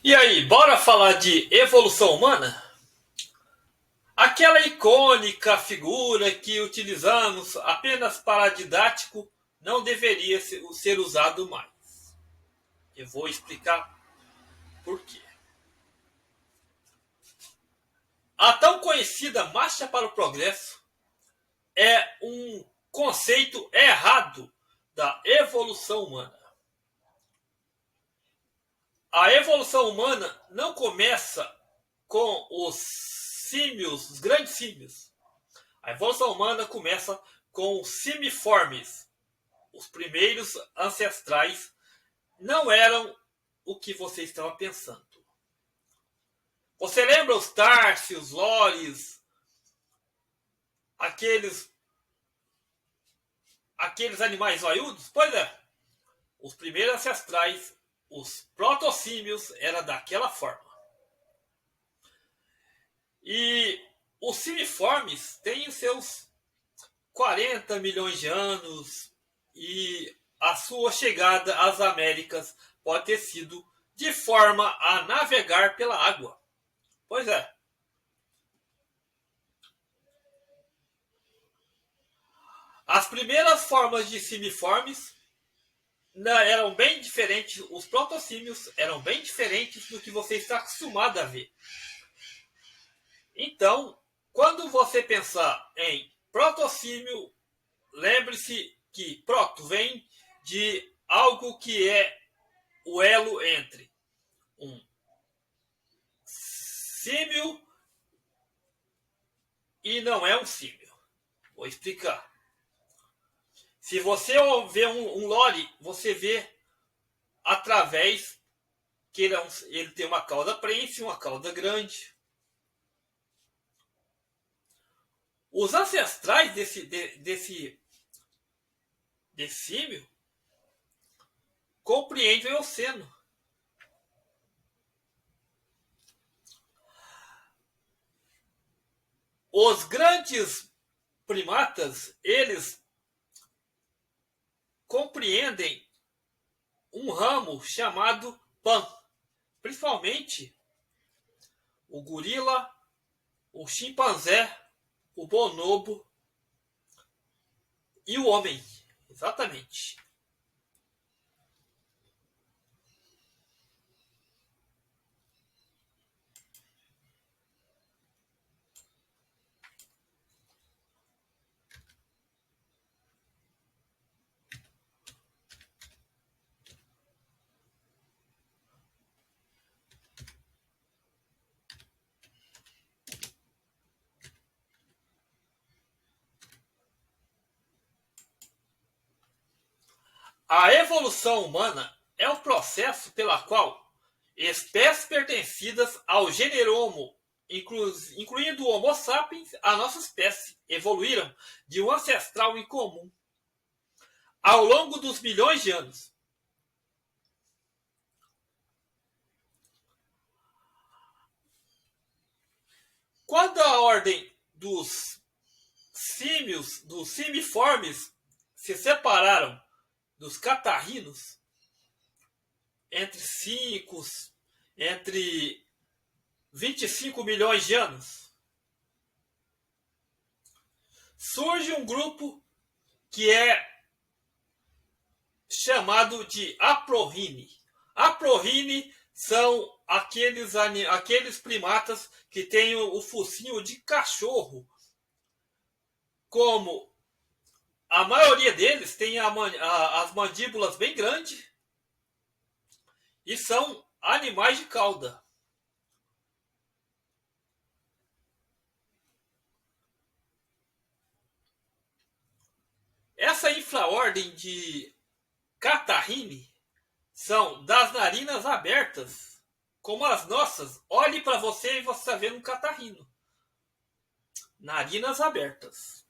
E aí, bora falar de evolução humana? Aquela icônica figura que utilizamos apenas para didático não deveria ser usado mais. Eu vou explicar por quê. A tão conhecida marcha para o progresso é um conceito errado da evolução humana. A evolução humana não começa com os símios, os grandes símios. A evolução humana começa com os simiformes. Os primeiros ancestrais não eram o que você estava pensando. Você lembra os tárcios, lores, aqueles animais zoiudos? Pois é, os primeiros ancestrais, os protossímios, eram daquela forma. E os simiformes têm os seus 40 milhões de anos e a sua chegada às Américas pode ter sido de forma a navegar pela água. Pois é. As primeiras formas de simiformes eram bem diferentes, os protossímios eram bem diferentes do que você está acostumado a ver. Então, quando você pensar em protossímio, lembre-se que proto vem de algo que é o elo entre um símio e não é um símio. Vou explicar. Se você vê um lore, você vê através que ele tem uma cauda prense e uma cauda grande. Os ancestrais desse símio compreendem o Eoceno. Os grandes primatas, eles compreendem um ramo chamado Pan, principalmente o gorila, o chimpanzé, o bonobo e o homem. Exatamente. A evolução humana é o processo pela qual espécies pertencidas ao gênero Homo, incluindo o Homo sapiens, a nossa espécie, evoluíram de um ancestral em comum ao longo dos milhões de anos. Quando a ordem dos símios, dos simiformes, se separaram dos catarrinos entre 25 milhões de anos, surge um grupo que é chamado de Aprohine. Aprohine são aqueles primatas que têm o focinho de cachorro. Como a maioria deles tem as mandíbulas bem grandes e são animais de cauda. Essa infraordem de Catarrhini são das narinas abertas, como as nossas. Olhe para você e você está vendo um catarrino. Narinas abertas.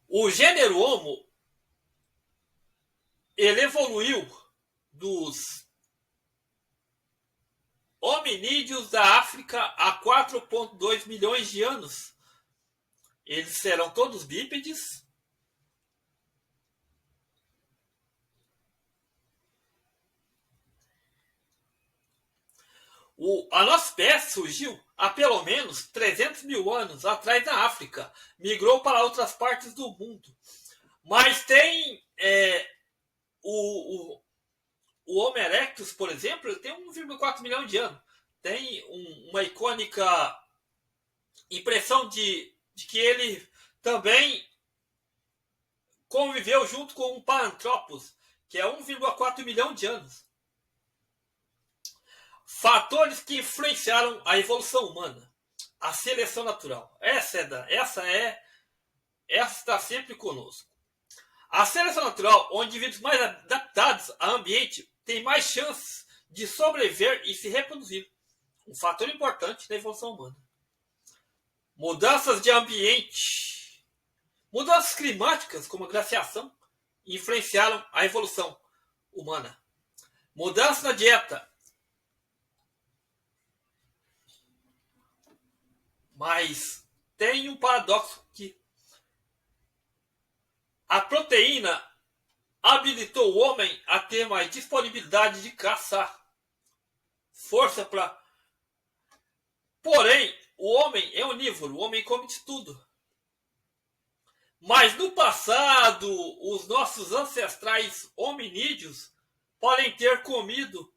O gênero Homo, ele evoluiu dos hominídeos da África há 4,2 milhões de anos. Eles serão todos bípedes. A nossa espécie surgiu há pelo menos 300 mil anos atrás na África. Migrou para outras partes do mundo. Mas tem o Homo erectus, por exemplo, ele tem 1,4 milhão de anos. Tem uma icônica impressão de que ele também conviveu junto com um Paranthropus, que é 1,4 milhão de anos. Fatores que influenciaram a evolução humana. A seleção natural. Essa está sempre conosco. A seleção natural, onde indivíduos mais adaptados ao ambiente têm mais chances de sobreviver e se reproduzir. Um fator importante da evolução humana. Mudanças de ambiente. Mudanças climáticas, como a glaciação, influenciaram a evolução humana. Mudanças na dieta. Mas tem um paradoxo que a proteína habilitou o homem a ter mais disponibilidade de caçar. Força para... Porém, o homem é onívoro, o homem come de tudo. Mas no passado, os nossos ancestrais hominídeos podem ter comido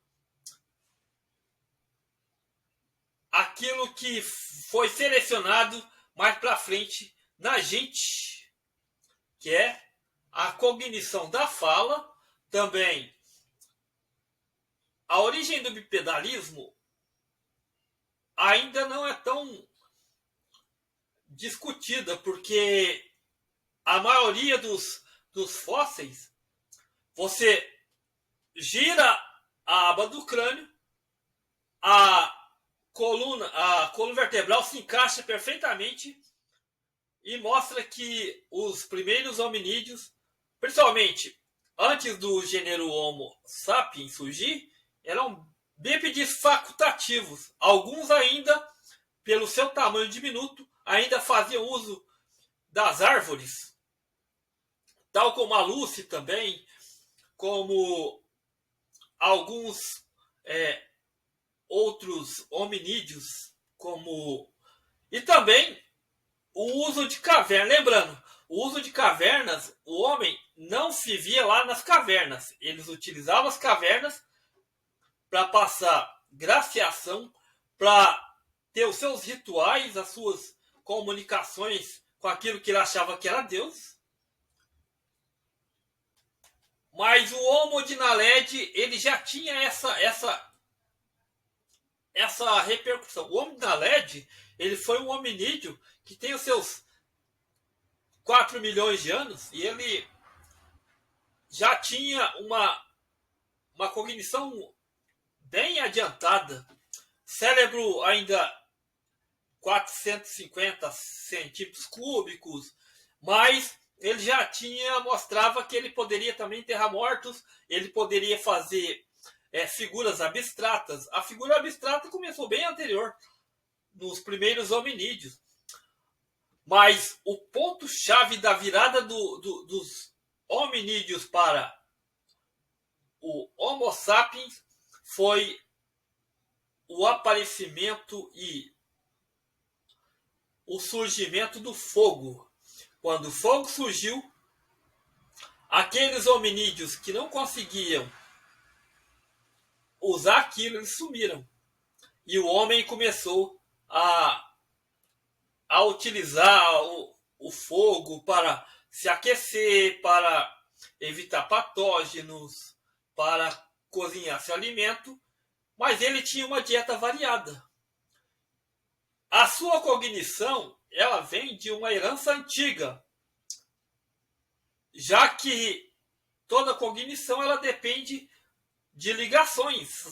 aquilo que foi selecionado mais para frente na gente, que é a cognição da fala, também a origem do bipedalismo ainda não é tão discutida, porque a maioria dos fósseis, você gira a aba do crânio, a coluna vertebral se encaixa perfeitamente e mostra que os primeiros hominídeos, principalmente antes do gênero Homo sapiens surgir, eram bípedes facultativos. Alguns ainda, pelo seu tamanho diminuto, ainda faziam uso das árvores, tal como a Lucy também, como alguns outros hominídeos, como... E também o uso de cavernas. Lembrando, o uso de cavernas, o homem não se via lá nas cavernas. Eles utilizavam as cavernas para passar glaciação, para ter os seus rituais, as suas comunicações com aquilo que ele achava que era Deus. Mas o Homo de Naledi, ele já tinha essa repercussão. O Homo de Naledi, ele foi um hominídeo que tem os seus 4 milhões de anos e ele já tinha uma cognição bem adiantada. Cérebro ainda 450 centímetros cúbicos, mas ele já mostrava que ele poderia também enterrar mortos, ele poderia fazer figuras abstratas. A figura abstrata começou bem anterior, nos primeiros hominídeos. Mas o ponto-chave da virada dos hominídeos para o Homo sapiens foi o aparecimento e o surgimento do fogo. Quando o fogo surgiu, aqueles hominídeos que não conseguiam usar aquilo, eles sumiram. E o homem começou a utilizar o fogo para se aquecer, para evitar patógenos, para cozinhar seu alimento, mas ele tinha uma dieta variada. A sua cognição, ela vem de uma herança antiga, já que toda cognição ela depende de ligações.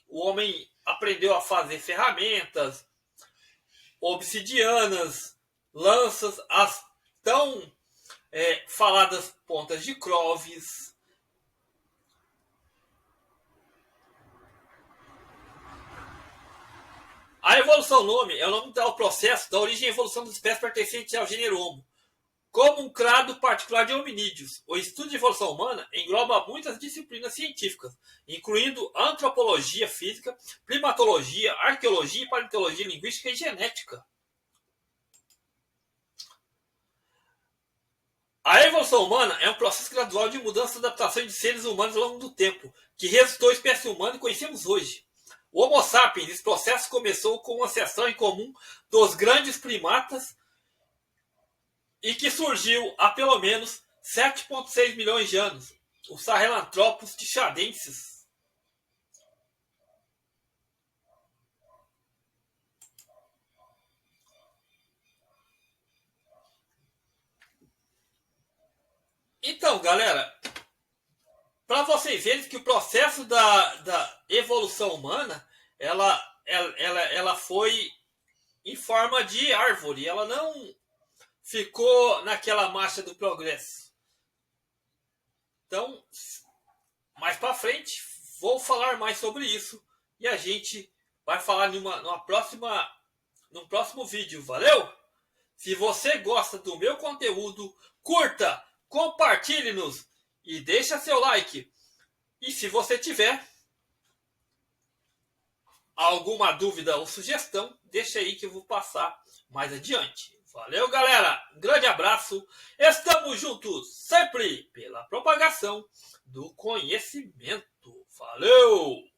O homem aprendeu a fazer ferramentas, obsidianas, lanças, as tão faladas pontas de Clovis. A evolução nome é o nome do processo da origem e evolução das espécies pertencentes ao gênero Homo, como um crado particular de hominídeos. O estudo de evolução humana engloba muitas disciplinas científicas, incluindo antropologia física, primatologia, arqueologia, paleontologia, linguística e genética. A evolução humana é um processo gradual de mudança e adaptação de seres humanos ao longo do tempo, que resultou em espécie humana que conhecemos hoje. O Homo sapiens, esse processo começou com uma ancestral em comum dos grandes primatas e que surgiu há pelo menos 7,6 milhões de anos, os Sahelanthropus tichadenses. Então, galera, para vocês verem que o processo da evolução humana, ela foi em forma de árvore, ela não ficou naquela marcha do progresso. Então, mais para frente, vou falar mais sobre isso e a gente vai falar num próximo vídeo, valeu? Se você gosta do meu conteúdo, curta, compartilhe-nos e deixa seu like. E se você tiver alguma dúvida ou sugestão, deixa aí que eu vou passar mais adiante. Valeu, galera. Um grande abraço. Estamos juntos sempre pela propagação do conhecimento. Valeu!